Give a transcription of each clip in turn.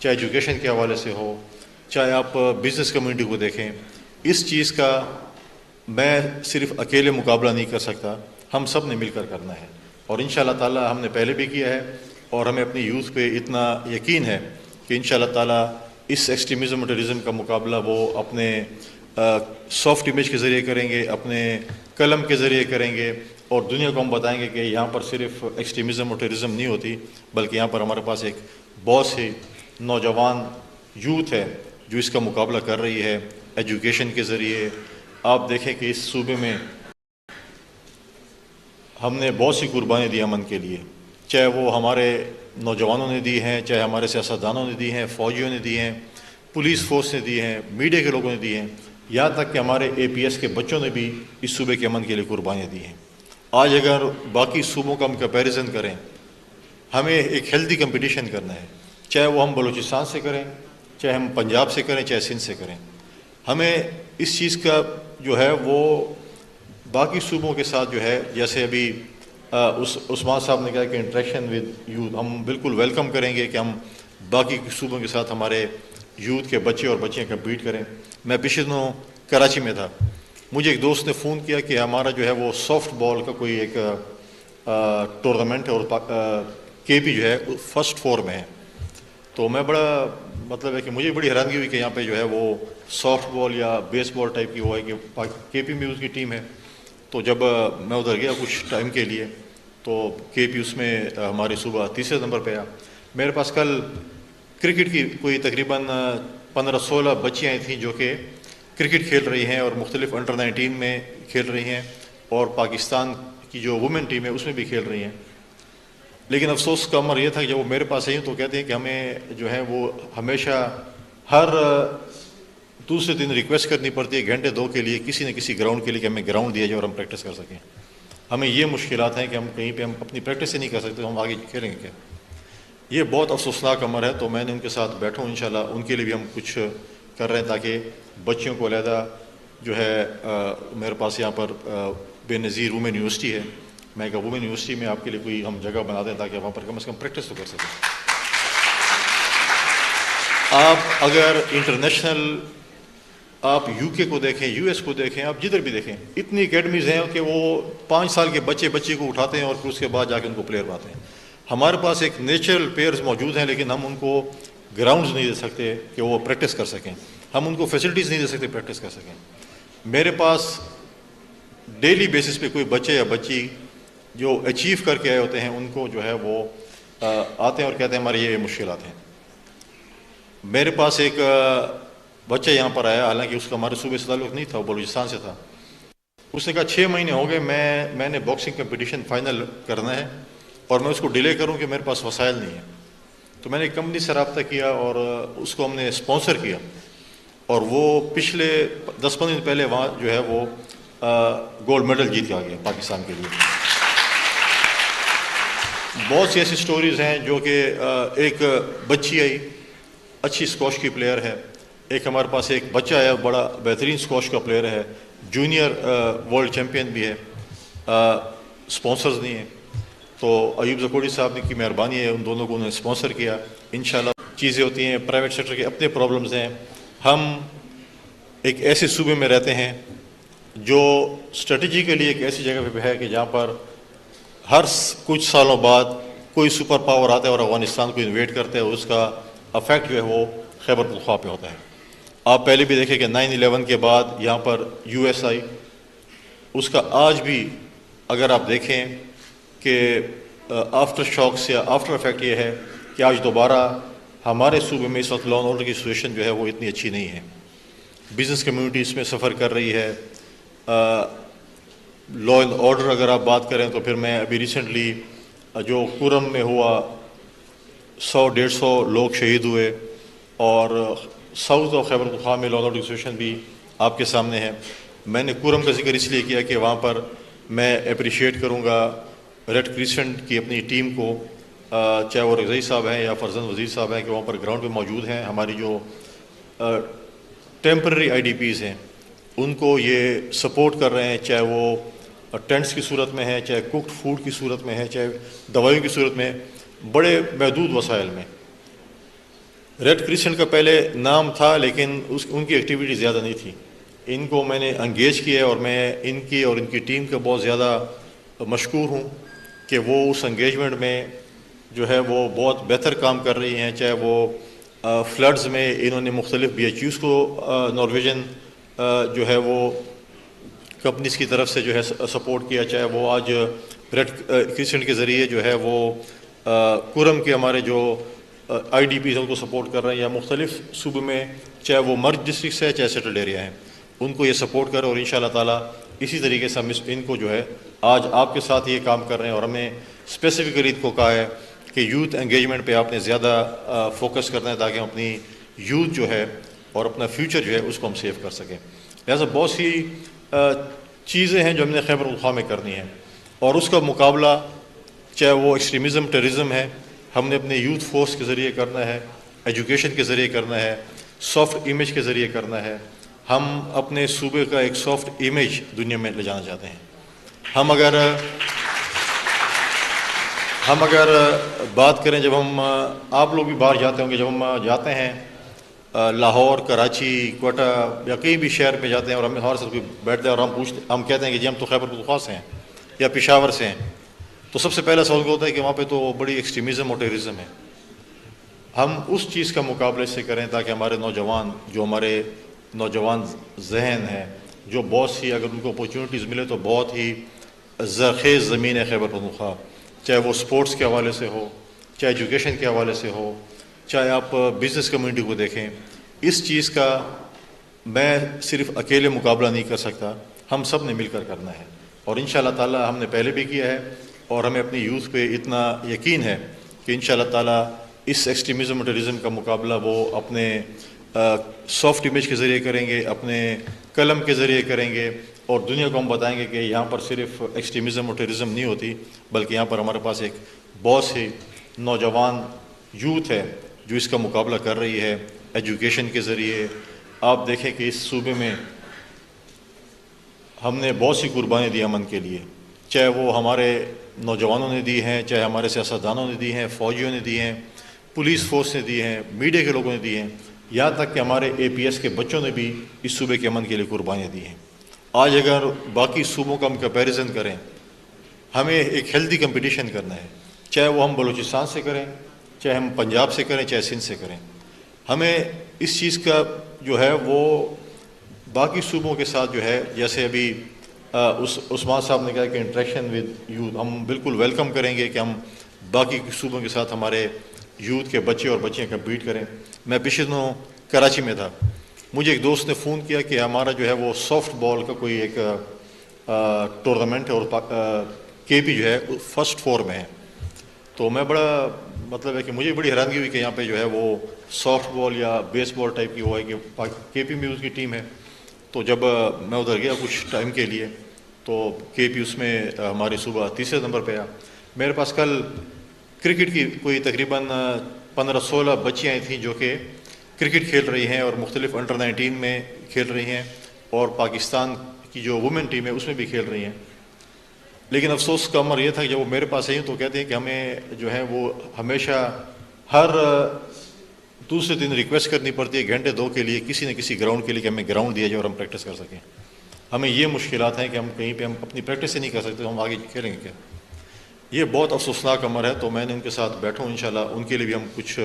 چاہے ایجوکیشن کے حوالے سے ہو، چاہے آپ بزنس کمیونٹی کو دیکھیں، اس چیز کا میں صرف اکیلے مقابلہ نہیں کر سکتا، ہم سب نے مل کر کرنا ہے، اور انشاءاللہ تعالی ہم نے پہلے بھی کیا ہے، اور ہمیں اپنی یوتھ پہ اتنا یقین ہے کہ انشاءاللہ تعالی اس ایکسٹریمزم اور ٹیررزم کا مقابلہ وہ اپنے سافٹ امیج کے ذریعے کریں گے، اپنے قلم کے ذریعے کریں گے، اور دنیا کو ہم بتائیں گے کہ یہاں پر صرف ایکسٹریمزم اور ٹیررزم نہیں ہوتی، بلکہ یہاں پر ہمارے پاس ایک بہت سی نوجوان یوتھ ہے جو اس کا مقابلہ کر رہی ہے ایجوکیشن کے ذریعے۔ آپ دیکھیں کہ اس صوبے میں ہم نے بہت سی قربانی دی امن کے لیے، چاہے وہ ہمارے نوجوانوں نے دی ہیں، چاہے ہمارے سیاستدانوں نے دی ہیں، فوجیوں نے دی ہیں، پولیس فورس نے دی ہیں، میڈیا کے لوگوں نے دی ہیں، یہاں تک کہ ہمارے اے پی ایس کے بچوں نے بھی اس صوبے کے امن کے لیے قربانیاں دی ہیں۔ آج اگر باقی صوبوں کا ہم کمپیریزن کریں، ہمیں ایک ہیلدی کمپٹیشن کرنا ہے، چاہے وہ ہم بلوچستان سے کریں، چاہے ہم پنجاب سے کریں، چاہے سندھ سے کریں، ہمیں اس چیز کا جو ہے وہ باقی صوبوں کے ساتھ جو ہے، جیسے ابھی عثمان صاحب نے کہا کہ انٹریکشن ود یوتھ، ہم بالکل ویلکم کریں گے کہ ہم باقی صوبوں کے ساتھ ہمارے یوتھ کے بچے اور بچیاں کمپیٹ کریں۔ میں پچھلے دنوں کراچی میں تھا، مجھے ایک دوست نے فون کیا کہ ہمارا جو ہے وہ سافٹ بال کا کوئی ایک ٹورنامنٹ ہے، اور کے پی جو ہے فرسٹ 4 میں ہے، تو میں بڑا مطلب ہے کہ مجھے بڑی حیرانگی ہوئی کہ یہاں پہ جو ہے وہ سافٹ بال یا بیس بال ٹائپ کی وہ ہے کہ کے پی میں اس کی ٹیم ہے۔ تو جب میں ادھر گیا کچھ ٹائم کے لیے تو کے پی اس میں ہماری صوبہ تیسرے نمبر پہ آیا۔ میرے پاس کل کرکٹ کی کوئی تقریباً 15-16 بچیاں تھیں جو کہ کرکٹ کھیل رہی ہیں، اور مختلف انڈر 19 میں کھیل رہی ہیں، اور پاکستان کی جو وومن ٹیم ہے اس میں بھی کھیل رہی ہیں۔ لیکن افسوس کا امر یہ تھا کہ جب وہ میرے پاس آئی تو کہتے ہیں کہ ہمیں جو ہے وہ ہمیشہ ہر دوسرے دن ریکویسٹ کرنی پڑتی ہے گھنٹے 2 کے لیے کسی نہ کسی گراؤنڈ کے لیے کہ ہمیں گراؤنڈ دیا جائے اور ہم پریکٹس کر سکیں۔ ہمیں یہ مشکلات ہیں کہ ہم کہیں پہ ہم اپنی پریکٹس ہی نہیں کر سکتے، تو ہم آگے کھیلیں گے کیا؟ یہ بہت افسوسناک امر ہے، تو میں نے ان کے ساتھ بیٹھوں، انشاءاللہ ان کے لیے بھی ہم کچھ کر رہے ہیں تاکہ بچیوں کو علیحدہ جو ہے میرے پاس یہاں پر بے نظیر وومن یونیورسٹی ہے، میں کہا وومن یونیورسٹی میں آپ کے لیے کوئی ہم جگہ بنا دیں تاکہ وہاں پر کم از کم پریکٹس تو کر سکیں۔ آپ اگر انٹرنیشنل آپ یو کے کو دیکھیں، یو ایس کو دیکھیں، آپ جدھر بھی دیکھیں، اتنی اکیڈمیز ہیں کہ وہ 5 سال کے بچے کو اٹھاتے ہیں اور پھر اس کے بعد جا کے ان کو پلیئر بناتے ہیں۔ ہمارے پاس ایک نیچرل پلیئرز موجود ہیں، لیکن ہم ان کو گراؤنڈز نہیں دے سکتے کہ وہ پریکٹس کر سکیں، ہم ان کو فیسلٹیز نہیں دے سکتے پریکٹس کر سکیں۔ میرے پاس ڈیلی بیسس پہ کوئی بچے یا بچی جو اچیو کر کے آئے ہوتے ہیں، ان کو جو ہے وہ آتے ہیں اور کہتے ہیں ہماری یہ مشکلات ہیں۔ میرے پاس ایک بچہ یہاں پر آیا، حالانکہ اس کا ہمارے صوبے سے تعلق نہیں تھا، وہ بلوچستان سے تھا۔ اس نے کہا 6 مہینے ہو گئے میں نے باکسنگ کمپٹیشن فائنل کرنا ہے اور میں اس کو ڈیلے کروں کہ میرے پاس وسائل نہیں ہیں۔ تو میں نے ایک کمپنی سے رابطہ کیا اور اس کو ہم نے اسپانسر کیا، اور وہ پچھلے 10-15 دن پہلے وہاں جو ہے وہ گولڈ میڈل جیت کے آ گیا پاکستان کے لیے۔ بہت سی ایسی سٹوریز ہیں جو کہ ایک بچی آئی اچھی اسکواش کی پلیئر ہے، ایک ہمارے پاس ایک بچہ آیا بڑا بہترین اسکواش کا پلیئر ہے، جونیئر ورلڈ چیمپئن بھی ہے، اسپانسرز نہیں ہیں۔ تو ایوب زکوڑی صاحب کی مہربانی ہے، ان دونوں کو انہوں نے اسپانسر کیا۔ انشاءاللہ چیزیں ہوتی ہیں، پرائیویٹ سیکٹر کے اپنے پرابلمز ہیں۔ ہم ایک ایسے صوبے میں رہتے ہیں جو اسٹریٹجیکلی ایک ایسی جگہ پہ ہے کہ جہاں پر ہر کچھ سالوں بعد کوئی سپر پاور آتا ہے اور افغانستان کو انویٹ کرتا ہے، اور اس کا افیکٹ جو ہے وہ خیبر پختونخوا پہ ہوتا ہے۔ آپ پہلے بھی دیکھیں کہ 9/11 کے بعد یہاں پر یو ایس آئی، اس کا آج بھی اگر آپ دیکھیں کہ آفٹر شاکس یا آفٹر افیکٹ یہ ہے کہ آج دوبارہ ہمارے صوبے میں اس وقت لا اینڈ آرڈر کی سچویشن جو ہے وہ اتنی اچھی نہیں ہے۔ بزنس کمیونٹی اس میں سفر کر رہی ہے۔ لا اینڈ آرڈر اگر آپ بات کریں تو پھر میں ابھی ریسنٹلی جو کورم میں ہوا 100-150 لوگ شہید ہوئے، اور ساؤتھ اور خیبر پختونخوا میں لا اینڈ آرڈر کی سچویشن بھی آپ کے سامنے ہے۔ میں نے کورم کا ذکر اس لیے کیا کہ وہاں پر میں اپریشیٹ کروں گا ریڈ کریسنٹ کی اپنی ٹیم کو، چاہے وہ رضائی صاحب ہیں یا فرزند وزیر صاحب ہیں، کہ وہاں پر گراؤنڈ پہ موجود ہیں۔ ہماری جو ٹیمپرری آئی ڈی پیز ہیں ان کو یہ سپورٹ کر رہے ہیں، چاہے وہ ٹینٹس کی صورت میں ہے، چاہے کوکڈ فوڈ کی صورت میں ہے، چاہے دوائیوں کی صورت میں ہے، بڑے محدود وسائل میں۔ ریڈ کرسنٹ کا پہلے نام تھا لیکن ان کی ایکٹیویٹی زیادہ نہیں تھی. ان کو میں نے انگیج کیا اور میں ان کی اور ان کی ٹیم کا بہت زیادہ مشکور ہوں کہ وہ اس انگیجمنٹ میں جو ہے وہ بہت بہتر کام کر رہی ہیں. چاہے وہ فلڈز میں انہوں نے مختلف BHUs کو نارویجن جو ہے وہ کمپنیز کی طرف سے جو ہے سپورٹ کیا, چاہے وہ آج ریڈ کرسنٹ کے ذریعے جو ہے وہ کرم کے ہمارے جو IDPs ہیں ان کو سپورٹ کر رہے ہیں, یا مختلف صوبے میں چاہے وہ مرج ڈسٹرکٹس ہے چاہے سیٹلڈ ایریا ہیں ان کو یہ سپورٹ کرے. اور انشاءاللہ تعالیٰ اسی طریقے سے ہم ان کو جو ہے آج آپ کے ساتھ یہ کام کر رہے ہیں, اور ہم نے اسپیسیفکلی ان کو کہا ہے کہ یوتھ انگیجمنٹ پہ آپ نے زیادہ فوکس کرنا ہے تاکہ ہم اپنی یوتھ جو ہے اور اپنا فیوچر جو ہے اس کو ہم سیو کر سکیں. لہٰذا بہت سی چیزیں ہیں جو ہم نے خیبر پختونخوا میں کرنی ہیں, اور اس کا مقابلہ چاہے وہ ایکسٹریمزم ٹیررزم ہے ہم نے اپنے یوتھ فورس کے ذریعے کرنا ہے, ایجوکیشن کے ذریعے کرنا ہے, سافٹ امیج کے ذریعے کرنا ہے. ہم اپنے صوبے کا ایک سافٹ امیج دنیا میں لے جانا چاہتے ہیں. ہم اگر بات کریں, جب ہم آپ لوگ بھی باہر جاتے ہوں گے, جب ہم جاتے ہیں لاہور, کراچی, کوئٹہ یا کئی بھی شہر میں جاتے ہیں اور ہمارے ساتھ کوئی بیٹھتے ہیں اور ہم کہتے ہیں کہ جی ہم تو خیبر پختونخوا سے ہیں یا پشاور سے ہیں, تو سب سے پہلا سوال ہوتا ہے کہ وہاں پہ تو بڑی ایکسٹریمزم اور ٹیررزم ہے. ہم اس چیز کا مقابلہ سے کریں تاکہ ہمارے نوجوان جو ہمارے نوجوان ذہن ہیں, جو بہت سی اگر ان کو اپورچونیٹیز ملے تو بہت ہی زرخیز زمین ہے خیبر پختونخوا, چاہے وہ سپورٹس کے حوالے سے ہو, چاہے ایجوکیشن کے حوالے سے ہو, چاہے آپ بزنس کمیونٹی کو دیکھیں. اس چیز کا میں صرف اکیلے مقابلہ نہیں کر سکتا, ہم سب نے مل کر کرنا ہے. اور انشاءاللہ تعالی ہم نے پہلے بھی کیا ہے, اور ہمیں اپنی یوتھ پہ اتنا یقین ہے کہ انشاءاللہ تعالی اس ایکسٹریمزم اور ٹیررزم کا مقابلہ وہ اپنے سافٹ امیج کے ذریعے کریں گے, اپنے قلم کے ذریعے کریں گے, اور دنیا کو ہم بتائیں گے کہ یہاں پر صرف ایکسٹریمزم اور ٹیررزم نہیں ہوتی, بلکہ یہاں پر ہمارے پاس ایک بہت سی نوجوان یوتھ ہے جو اس کا مقابلہ کر رہی ہے ایجوکیشن کے ذریعے. آپ دیکھیں کہ اس صوبے میں ہم نے بہت سی قربانی دی امن کے لیے, چاہے وہ ہمارے نوجوانوں نے دی ہیں, چاہے ہمارے سیاستدانوں نے دی ہیں, فوجیوں نے دی ہیں, پولیس فورس نے دی ہیں, میڈیا کے لوگوں نے دی ہیں, یہاں تک کہ ہمارے APS کے بچوں نے بھی اس صوبے کے امن کے لیے قربانیاں دی ہیں. آج اگر باقی صوبوں کا ہم کمپیریزن کریں, ہمیں ایک ہیلدی کمپٹیشن کرنا ہے, چاہے وہ ہم بلوچستان سے کریں, چاہے ہم پنجاب سے کریں, چاہے سندھ سے کریں. ہمیں اس چیز کا جو ہے وہ باقی صوبوں کے ساتھ جو ہے, جیسے ابھی عثمان صاحب نے کہا کہ انٹریکشن ود یوتھ, ہم بالکل ویلکم کریں گے کہ ہم باقی صوبوں کے ساتھ ہمارے یوتھ کے بچے اور بچیاں کمپیٹ کریں. میں پچھلے دنوں کراچی میں تھا, مجھے ایک دوست نے فون کیا کہ ہمارا جو ہے وہ سافٹ بال کا کوئی ایک ٹورنامنٹ ہے اور KP جو ہے فرسٹ 4 میں ہے. تو میں بڑا مطلب ہے کہ مجھے بڑی حیرانگی ہوئی کہ یہاں پہ جو ہے وہ سافٹ بال یا بیس بال ٹائپ کی وہ ہے کہ KP میں اس کی ٹیم ہے. تو جب میں ادھر گیا کچھ ٹائم کے لیے تو KP اس میں ہماری صوبہ تیسرے نمبر پہ آیا. میرے پاس کل کرکٹ کی کوئی تقریباً 15-16 بچیاں تھیں جو کہ کرکٹ کھیل رہی ہیں اور مختلف انڈر 19 میں کھیل رہی ہیں, اور پاکستان کی جو وومن ٹیم ہے اس میں بھی کھیل رہی ہیں. لیکن افسوس کا امر یہ تھا کہ جب وہ میرے پاس آئی تو کہتے ہیں کہ ہمیں جو ہے وہ ہمیشہ ہر دوسرے دن ریکویسٹ کرنی پڑتی ہے گھنٹے 2 کے لیے کسی نہ کسی گراؤنڈ کے لیے کہ ہمیں گراؤنڈ دیا جائے اور ہم پریکٹس کر سکیں. ہمیں یہ مشکلات ہیں کہ ہم کہیں پہ ہم اپنی پریکٹس ہی نہیں کر سکتے, تو ہم آگے کھیلیں گے کیا. یہ بہت افسوسناک امر ہے. تو میں نے ان کے ساتھ بیٹھوں, انشاءاللہ ان کے لیے بھی ہم کچھ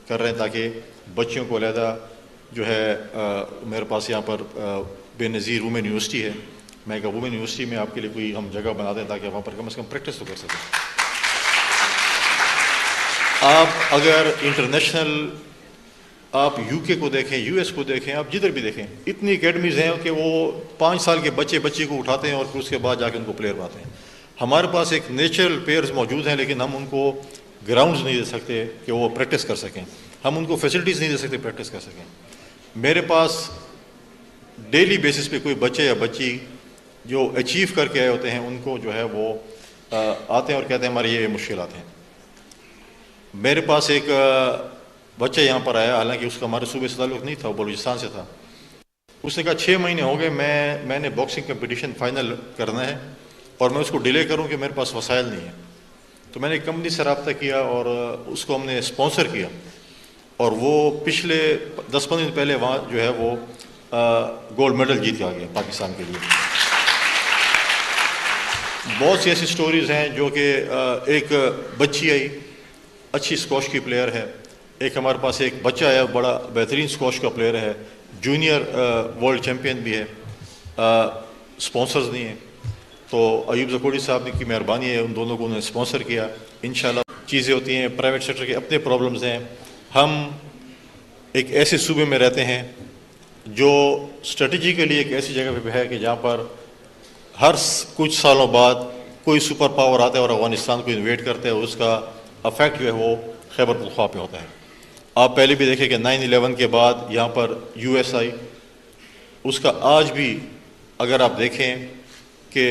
کر رہے ہیں تاکہ بچیوں کو علیحدہ جو ہے میرے پاس یہاں پر بے نظیر وومن یونیورسٹی ہے, میں کہا وومن یونیورسٹی میں آپ کے لیے کوئی ہم جگہ بنا دیں تاکہ وہاں پر کم از کم پریکٹس تو کر سکیں. آپ اگر انٹرنیشنل آپ UK کو دیکھیں, US کو دیکھیں, آپ جدھر بھی دیکھیں, اتنی اکیڈمیز ہیں کہ وہ 5 سال کے بچے کو اٹھاتے ہیں اور پھر اس کے بعد جا کے ان کو پلیئر بناتے ہیں. ہمارے پاس ایک نیچرل پلیئرز موجود ہیں لیکن ہم ان کو گراؤنڈز نہیں دے سکتے کہ وہ پریکٹس کر سکیں, ہم ان کو فیسلٹیز نہیں دے سکتے پریکٹس کر سکیں. میرے پاس ڈیلی بیسس پہ کوئی بچے یا بچی جو اچیو کر کے آئے ہوتے ہیں ان کو جو ہے وہ آتے ہیں اور کہتے ہیں ہماری یہ مشکلات ہیں. میرے پاس ایک بچہ یہاں پر آیا, حالانکہ اس کا ہمارے صوبے سے تعلق نہیں تھا, وہ بلوچستان سے تھا. اس نے کہا 6 مہینے ہو گئے میں نے باکسنگ کمپٹیشن فائنل کرنا ہے اور میں اس کو ڈیلے کروں کہ میرے پاس وسائل نہیں ہیں. تو میں نے ایک کمپنی سے رابطہ کیا اور اس کو ہم نے اسپانسر کیا. اور وہ پچھلے 10-15 دن پہلے وہاں جو ہے وہ گولڈ میڈل جیت کے آ گیا پاکستان کے لیے۔ بہت سی ایسی سٹوریز ہیں جو کہ ایک بچی آئی اچھی اسکواش کی پلیئر ہے، ایک ہمارے پاس ایک بچہ آیا بڑا بہترین اسکواش کا پلیئر ہے، جونیئر ورلڈ چیمپئن بھی ہے، اسپانسرز نہیں ہیں، تو ایوب زکوڑی صاحب کی مہربانی ہے، ان دونوں کو انہوں نے اسپانسر کیا۔ انشاءاللہ چیزیں ہوتی ہیں، پرائیویٹ سیکٹر کے اپنے پرابلمز ہیں۔ ہم ایک ایسے صوبے میں رہتے ہیں جو اسٹریٹجیکلی ایک ایسی جگہ پہ ہے کہ جہاں پر ہر کچھ سالوں بعد کوئی سپر پاور آتا ہے اور افغانستان کو انویٹ کرتا ہے، اور اس کا افیکٹ جو ہے وہ خیبر پختونخوا پہ ہوتا ہے۔ آپ پہلے بھی دیکھیں کہ 9/11 کے بعد یہاں پر یو ایس آئی، اس کا آج بھی اگر آپ دیکھیں کہ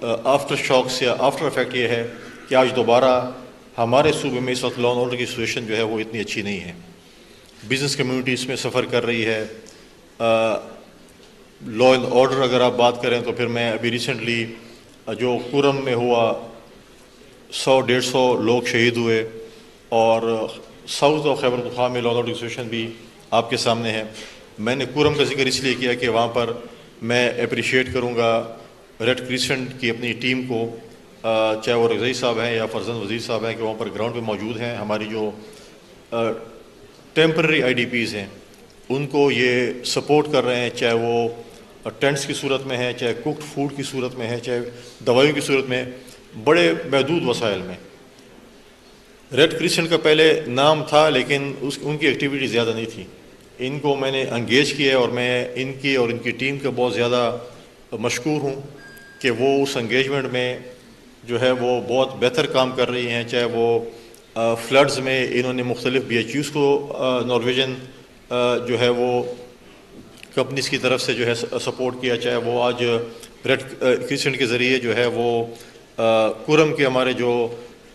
آفٹر شاکس یا آفٹر افیکٹ یہ ہے کہ آج دوبارہ ہمارے صوبے میں اس وقت لا اینڈ آرڈر کی سچویشن جو ہے وہ اتنی اچھی نہیں ہے۔ بزنس کمیونٹی اس میں سفر کر رہی ہے۔ لا اینڈ آرڈر اگر آپ بات کریں تو پھر میں ابھی ریسنٹلی جو کورم میں ہوا 100-150 لوگ شہید ہوئے، اور ساؤتھ آف خیبر پختونخوا میں لا اینڈ آرڈر کی سچویشن بھی آپ کے سامنے ہے۔ میں نے کورم کا ذکر اس لیے کیا کہ وہاں پر میں اپریشیٹ کروں گا ریڈ کریسنٹ کی اپنی ٹیم کو، چاہے وہ رضائی صاحب ہیں یا فرزند وزیر صاحب ہیں، کہ وہاں پر گراؤنڈ پہ موجود ہیں۔ ہماری جو ٹیمپرری آئی ڈی پیز ہیں ان کو یہ سپورٹ کر رہے ہیں، چاہے وہ ٹینٹس کی صورت میں ہے، چاہے کوکڈ فوڈ کی صورت میں ہے، چاہے دوائیوں کی صورت میں، بڑے محدود وسائل میں۔ ریڈ کریسنٹ کا پہلے نام تھا لیکن ان کی ایکٹیویٹی زیادہ نہیں تھی۔ ان کو میں نے انگیج کیا ہے اور میں ان کی اور ان کی ٹیم کا بہت زیادہ مشکور ہوں کہ وہ اس انگیجمنٹ میں جو ہے وہ بہت بہتر کام کر رہی ہیں، چاہے وہ فلڈز میں انہوں نے مختلف بی ایچ یوز کو نارویجن جو ہے وہ کمپنیز کی طرف سے جو ہے سپورٹ کیا، چاہے وہ آج ریڈ کریسنٹ کے ذریعے جو ہے وہ کورم کے ہمارے جو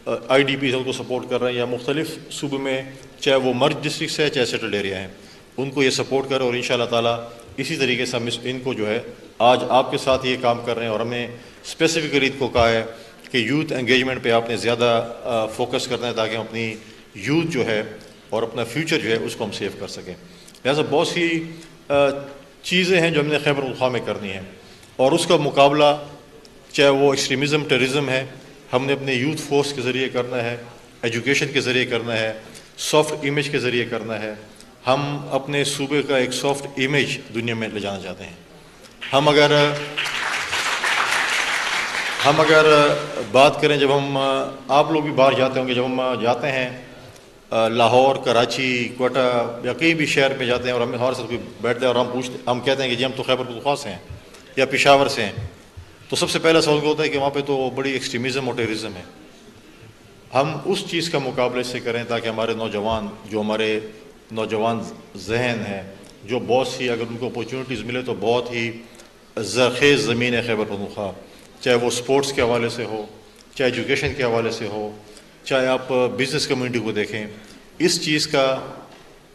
آئی ڈی پیز ان کو سپورٹ کر رہے ہیں، یا مختلف صوبے میں چاہے وہ مرج ڈسٹرکٹس ہے چاہے سیٹلڈ ایریا ہیں، ان کو یہ سپورٹ کرے، اور انشاءاللہ تعالیٰ اسی طریقے سے ہم ان کو جو ہے آج آپ کے ساتھ یہ کام کر رہے ہیں، اور ہمیں اسپیسیفکلی کو کہا ہے کہ یوتھ انگیجمنٹ پہ آپ نے زیادہ فوکس کرنا ہے تاکہ ہم اپنی یوتھ جو ہے اور اپنا فیوچر جو ہے اس کو ہم سیو کر سکیں۔ لہٰذا بہت سی چیزیں ہیں جو ہم نے خیبر پختونخوا میں کرنی ہیں، اور اس کا مقابلہ چاہے وہ ایکسٹریمزم ٹیررزم ہے، ہم نے اپنے یوتھ فورس کے ذریعے کرنا ہے، ایجوکیشن کے ذریعے کرنا ہے، سافٹ امیج کے ذریعے کرنا ہے۔ ہم اپنے صوبے کا ایک سافٹ امیج دنیا میں لے جانا چاہتے ہیں۔ ہم اگر بات کریں، جب ہم آپ لوگ بھی باہر جاتے ہوں گے، جب ہم جاتے ہیں لاہور، کراچی، کوئٹہ یا کئی بھی شہر میں جاتے ہیں، اور ہمارے ساتھ کوئی بیٹھتے ہیں اور ہم کہتے ہیں کہ جی ہم تو خیبر پختونخوا سے ہیں یا پشاور سے ہیں، تو سب سے پہلا سوال ہوتا ہے کہ وہاں پہ تو بڑی ایکسٹریمزم اور ٹیررزم ہے۔ ہم اس چیز کا مقابلے سے کریں تاکہ ہمارے نوجوان، جو ہمارے نوجوان ذہن ہیں، جو بہت سی اگر ان کو اپورچونیٹیز ملے تو بہت ہی زرخیز زمین ہے خیبر پختونخوا، چاہے وہ سپورٹس کے حوالے سے ہو، چاہے ایجوکیشن کے حوالے سے ہو، چاہے آپ بزنس کمیونٹی کو دیکھیں۔ اس چیز کا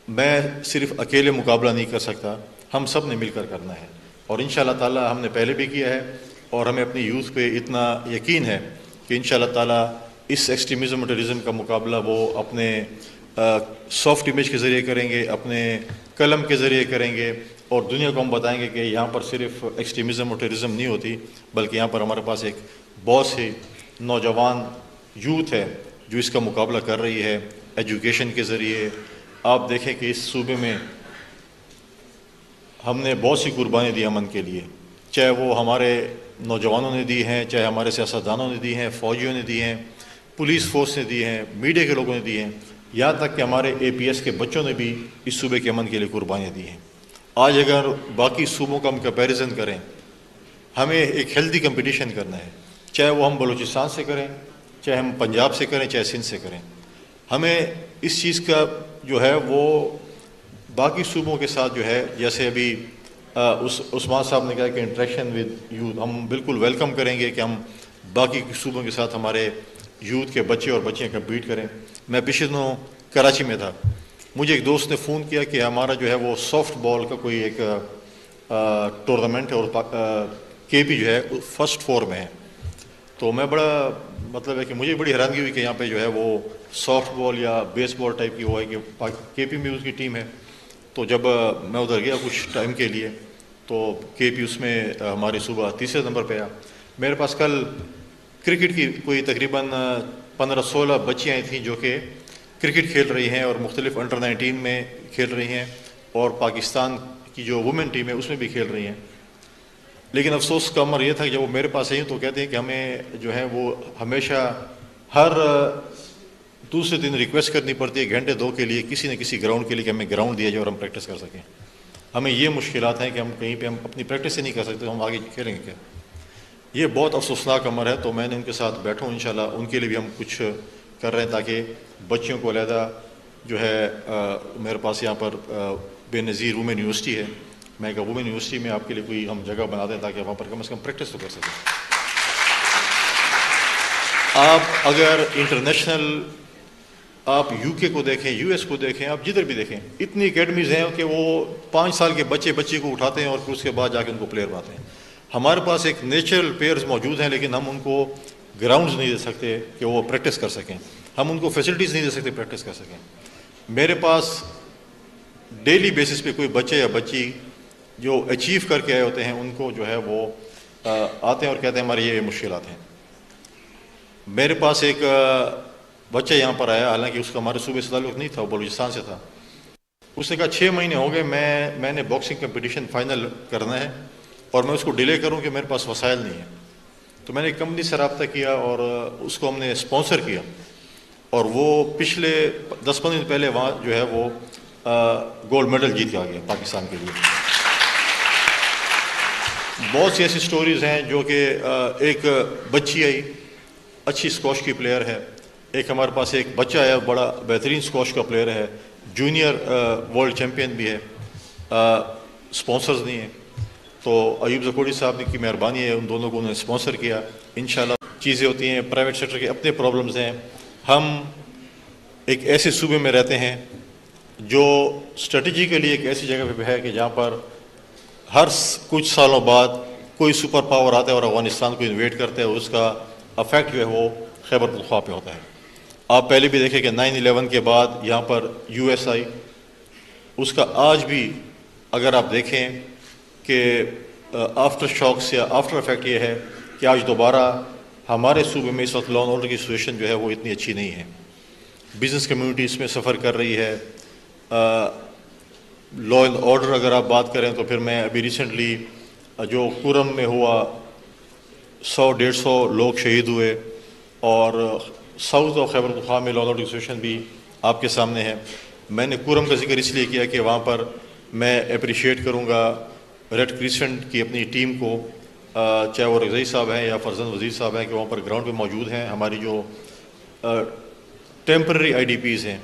میں صرف اکیلے مقابلہ نہیں کر سکتا، ہم سب نے مل کر کرنا ہے، اور انشاءاللہ تعالیٰ ہم نے پہلے بھی کیا ہے، اور ہمیں اپنی یوتھ پہ اتنا یقین ہے کہ انشاءاللہ تعالیٰ اس ایکسٹریمزم اور ٹیررزم کا مقابلہ وہ اپنے سافٹ امیج کے ذریعے کریں گے، اپنے قلم کے ذریعے کریں گے، اور دنیا کو ہم بتائیں گے کہ یہاں پر صرف ایکسٹریمزم اور ٹیررزم نہیں ہوتی، بلکہ یہاں پر ہمارے پاس ایک بہت سی نوجوان یوتھ ہے جو اس کا مقابلہ کر رہی ہے ایجوکیشن کے ذریعے۔ آپ دیکھیں کہ اس صوبے میں ہم نے بہت سی قربانی دی امن کے لیے، چاہے وہ ہمارے نوجوانوں نے دی ہیں، چاہے ہمارے سیاستدانوں نے دی ہیں، فوجیوں نے دی ہیں، پولیس فورس نے دی ہیں، میڈیا کے لوگوں نے دی ہیں، یہاں تک کہ ہمارے اے پی ایس کے بچوں نے بھی اس صوبے کے امن کے لیے قربانیاں دی ہیں۔ آج اگر باقی صوبوں کا ہم کمپیریزن کریں، ہمیں ایک ہیلدی کمپٹیشن کرنا ہے، چاہے وہ ہم بلوچستان سے کریں، چاہے ہم پنجاب سے کریں، چاہے سندھ سے کریں۔ ہمیں اس چیز کا جو ہے وہ باقی صوبوں کے ساتھ جو ہے، جیسے ابھی عثمان صاحب نے کہا کہ انٹریکشن ود یوتھ، ہم بالکل ویلکم کریں گے کہ ہم باقی صوبوں کے ساتھ ہمارے یوتھ کے بچے اور بچیاں کمپیٹ کریں۔ میں پچھلے دنوں کراچی میں تھا، مجھے ایک دوست نے فون کیا کہ ہمارا جو ہے وہ سافٹ بال کا کوئی ایک ٹورنامنٹ ہے، اور کے پی جو ہے فرسٹ 4 میں ہے۔ تو میں بڑا مطلب ہے کہ مجھے بڑی حیرانگی ہوئی کہ یہاں پہ جو ہے وہ سافٹ بال یا بیس بال ٹائپ کی وہ ہے کہ کے پی میں اس کی ٹیم ہے. تو جب میں ادھر گیا کچھ ٹائم کے لیے تو کے پی اس میں ہماری صوبہ تیسرے نمبر پہ آیا. میرے پاس کل کرکٹ کی کوئی تقریباً 15-16 بچیاں تھیں جو کہ کرکٹ کھیل رہی ہیں اور مختلف انڈر 19 میں کھیل رہی ہیں اور پاکستان کی جو وومن ٹیم ہے اس میں بھی کھیل رہی ہیں. لیکن افسوس کا امر یہ تھا کہ جب وہ میرے پاس آئی تو کہتے ہیں کہ ہمیں جو ہے وہ ہمیشہ ہر دوسرے دن ریکویسٹ کرنی پڑتی ہے گھنٹے 2 کے لیے کسی نہ کسی گراؤنڈ کے لیے کہ ہمیں گراؤنڈ دیا جائے اور ہم پریکٹس کر سکیں. ہمیں یہ مشکلات ہیں کہ ہم کہیں پہ ہم اپنی پریکٹس ہی نہیں کر سکتے, ہم آگے کھیلیں گے کیا. یہ بہت افسوسناک امر ہے. تو میں نے ان کے ساتھ بیٹھوں انشاءاللہ, ان کے لیے بھی ہم کچھ کر رہے ہیں تاکہ بچیوں کو علیحدہ جو ہے میرے پاس یہاں پر بے نظیر وومن یونیورسٹی ہے, میں کہا وومن یونیورسٹی میں آپ کے لیے کوئی ہم جگہ بنا دیں تاکہ وہاں پر کم از کم پریکٹس تو کر سکیں. آپ اگر انٹرنیشنل آپ یو کے کو دیکھیں, یو ایس کو دیکھیں, آپ جدھر بھی دیکھیں, اتنی اکیڈمیز ہیں کہ وہ 5 سال کے بچے کو اٹھاتے ہیں اور پھر اس کے بعد جا کے ان کو پلیئر بناتے ہیں. ہمارے پاس ایک نیچرل پلیئرز موجود ہیں لیکن ہم ان کو گراؤنڈز نہیں دے سکتے کہ وہ پریکٹس کر سکیں, ہم ان کو فیسلٹیز نہیں دے سکتے پریکٹس کر سکیں. میرے پاس ڈیلی بیسس پہ کوئی بچے یا بچی جو اچیو کر کے آئے ہوتے ہیں ان کو جو ہے وہ آتے ہیں اور کہتے ہیں ہماری یہ مشکلات ہیں. میرے پاس ایک بچہ یہاں پر آیا, حالانکہ اس کا ہمارے صوبے سے تعلق نہیں تھا, وہ بلوچستان سے تھا. اس نے کہا 6 مہینے ہو گئے میں نے باکسنگ کمپٹیشن فائنل کرنا ہے اور میں اس کو ڈیلے کروں کہ میرے پاس وسائل نہیں ہیں. تو میں نے ایک کمپنی سے رابطہ کیا اور اس کو ہم نے اسپانسر کیا اور وہ پچھلے 10-15 دن پہلے وہاں جو ہے وہ گولڈ میڈل جیت کے آ گیا پاکستان کے لیے. بہت سی ایسی سٹوریز ہیں جو کہ ایک بچی آئی اچھی اسکواش کی پلیئر ہے, ایک ہمارے پاس ایک بچہ آیا بڑا بہترین اسکواش کا پلیئر ہے, جونیئر ورلڈ چیمپئن بھی ہے, اسپانسرز نہیں ہیں. تو ایوب زکوڑی صاحب کی مہربانی ہے, ان دونوں کو انہوں نے اسپانسر کیا. انشاءاللہ چیزیں ہوتی ہیں, پرائیویٹ سیکٹر کے اپنے پرابلمز ہیں. ہم ایک ایسے صوبے میں رہتے ہیں جو اسٹریٹجیکلی ایک ایسی جگہ پہ ہے کہ جہاں پر ہر کچھ سالوں بعد کوئی سپر پاور آتا ہے اور افغانستان کو انویٹ کرتا ہے, اور اس کا افیکٹ جو ہے وہ خیبر پختونخوا پہ ہوتا ہے. آپ پہلے بھی دیکھیں کہ 9/11 کے بعد یہاں پر یو ایس آئی, اس کا آج بھی اگر آپ دیکھیں کہ آفٹر شاکس یا آفٹر افیکٹ یہ ہے کہ آج دوبارہ ہمارے صوبے میں اس وقت لا اینڈ آرڈر کی سچویشن جو ہے وہ اتنی اچھی نہیں ہے. بزنس کمیونٹی اس میں سفر کر رہی ہے. لا اینڈ آرڈر اگر آپ بات کریں تو پھر میں ابھی ریسنٹلی جو کورم میں ہوا 100-150 لوگ شہید ہوئے, اور ساؤتھ آف خیبر پختونخوا میں لا اینڈ آرڈر کی سچویشن بھی آپ کے سامنے ہے. میں نے کورم کا ذکر اس لیے کیا کہ وہاں پر میں اپریشیٹ کروں گا ریڈ کریسنٹ کی اپنی ٹیم کو, چاہے وہ رضائی صاحب ہیں یا فرزند وزیر صاحب ہیں کہ وہاں پر گراؤنڈ پہ موجود ہیں. ہماری جو ٹیمپرری آئی ڈی پیز ہیں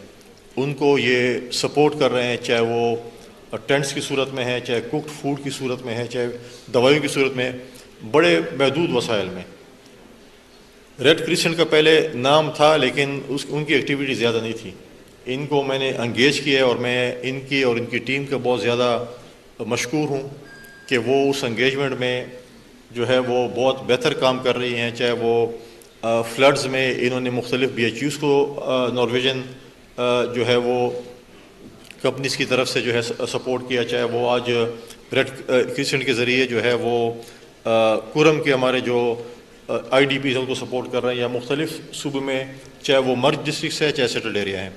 ان کو یہ سپورٹ کر رہے ہیں, چاہے وہ ٹینٹس کی صورت میں ہے, چاہے کوکڈ فوڈ کی صورت میں ہے, چاہے دوائیوں کی صورت میں, بڑے محدود وسائل میں. ریڈ کریسنٹ کا پہلے نام تھا لیکن ان کی ایکٹیویٹی زیادہ نہیں تھی. ان کو میں نے انگیج کیا ہے اور میں ان کی اور ان کی ٹیم کا بہت زیادہ مشکور ہوں کہ وہ اس انگیجمنٹ میں جو ہے وہ بہت بہتر کام کر رہی ہیں. چاہے وہ فلڈز میں انہوں نے مختلف بی ایچ یوز کو نارویجن جو ہے وہ کمپنیز کی طرف سے جو ہے سپورٹ کیا, چاہے وہ آج ریڈ کریسنٹ کے ذریعے جو ہے وہ کورم کے ہمارے جو آئی ڈی پیز ان کو سپورٹ کر رہے ہیں, یا مختلف صوبے میں چاہے وہ مرج ڈسٹرکٹس ہے چاہے سیٹلڈ ایریا ہیں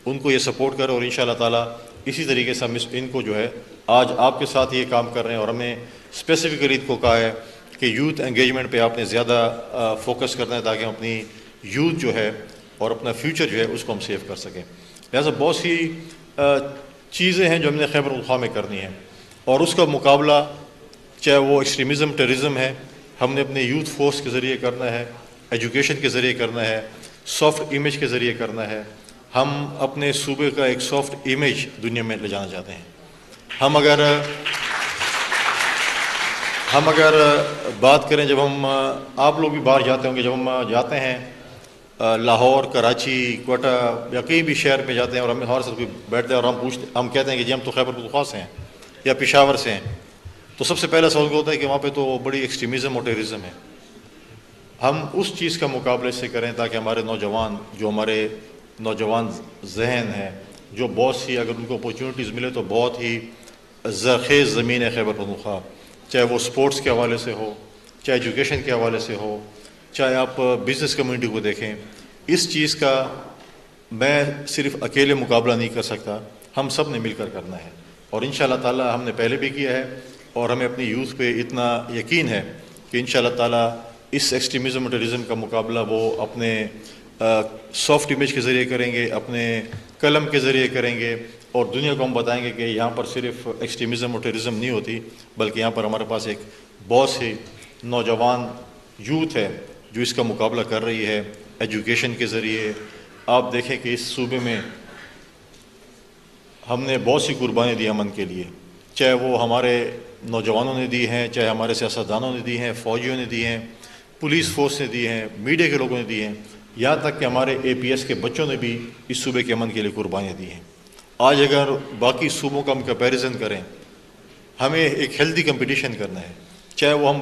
ان کو یہ سپورٹ کریں. اور انشاءاللہ تعالیٰ اسی طریقے سے ہم ان کو جو ہے آج آپ کے ساتھ یہ کام کر رہے ہیں, اور ہمیں اسپیسیفکلی کو کہا ہے کہ یوتھ انگیجمنٹ پہ آپ نے زیادہ فوکس کرنا ہے تاکہ ہم اپنی یوتھ جو ہے اور اپنا فیوچر جو ہے اس کو ہم سیو کر سکیں. لہٰذا بہت سی چیزیں ہیں جو ہم نے خیبر پختونخوا میں کرنی ہیں, اور اس کا مقابلہ چاہے وہ ایکسٹریمزم ٹیررزم ہے ہم نے اپنے یوتھ فورس کے ذریعے کرنا ہے, ایجوکیشن کے ذریعے کرنا ہے, سافٹ امیج کے ذریعے کرنا ہے. ہم اپنے صوبے کا ایک سافٹ امیج دنیا میں لے جانا چاہتے ہیں. ہم اگر بات کریں, جب ہم آپ لوگ بھی باہر جاتے ہوں گے, جب ہم جاتے ہیں لاہور, کراچی, کوئٹہ یا کہیں بھی شہر میں جاتے ہیں اور ہمارے ساتھ کوئی بیٹھتے ہیں اور ہم کہتے ہیں کہ جی ہم تو خیبر پختونخوا سے ہیں یا پشاور سے ہیں, تو سب سے پہلا سوال ہوتا ہے کہ وہاں پہ تو بڑی ایکسٹریمزم اور ٹیررزم ہے. ہم اس چیز کا مقابلہ اس سے کریں تاکہ ہمارے نوجوان جو ہمارے نوجوان ذہن ہیں جو بہت سی اگر ان کو اپورچونیٹیز ملے تو بہت ہی زرخیز زمین ہے خیبر پختونخوا، چاہے وہ سپورٹس کے حوالے سے ہو، چاہے ایجوکیشن کے حوالے سے ہو، چاہے آپ بزنس کمیونٹی کو دیکھیں. اس چیز کا میں صرف اکیلے مقابلہ نہیں کر سکتا، ہم سب نے مل کر کرنا ہے. اور انشاءاللہ تعالی ہم نے پہلے بھی کیا ہے اور ہمیں اپنی یوتھ پہ اتنا یقین ہے کہ انشاءاللہ تعالی اس ایکسٹریمزم اور ٹیررزم کا مقابلہ وہ اپنے سافٹ امیج کے ذریعے کریں گے، اپنے قلم کے ذریعے کریں گے، اور دنیا کو ہم بتائیں گے کہ یہاں پر صرف ایکسٹریمزم اور ٹیررزم نہیں ہوتی، بلکہ یہاں پر ہمارے پاس ایک بہت سی نوجوان یوتھ ہے جو اس کا مقابلہ کر رہی ہے ایجوکیشن کے ذریعے. آپ دیکھیں کہ اس صوبے میں ہم نے بہت سی قربانیاں دی امن کے لیے، چاہے وہ ہمارے نوجوانوں نے دی ہیں، چاہے ہمارے سیاستدانوں نے دی ہیں، فوجیوں نے دی ہیں، پولیس فورس نے دی ہیں، میڈیا کے لوگوں نے دی ہیں، یہاں تک کہ ہمارے اے پی ایس کے بچوں نے بھی اس صوبے کے امن کے لیے قربانیاں دی ہیں. آج اگر باقی صوبوں کا ہم کمپیریزن کریں، ہمیں ایک ہیلدی کمپٹیشن کرنا ہے، چاہے وہ ہم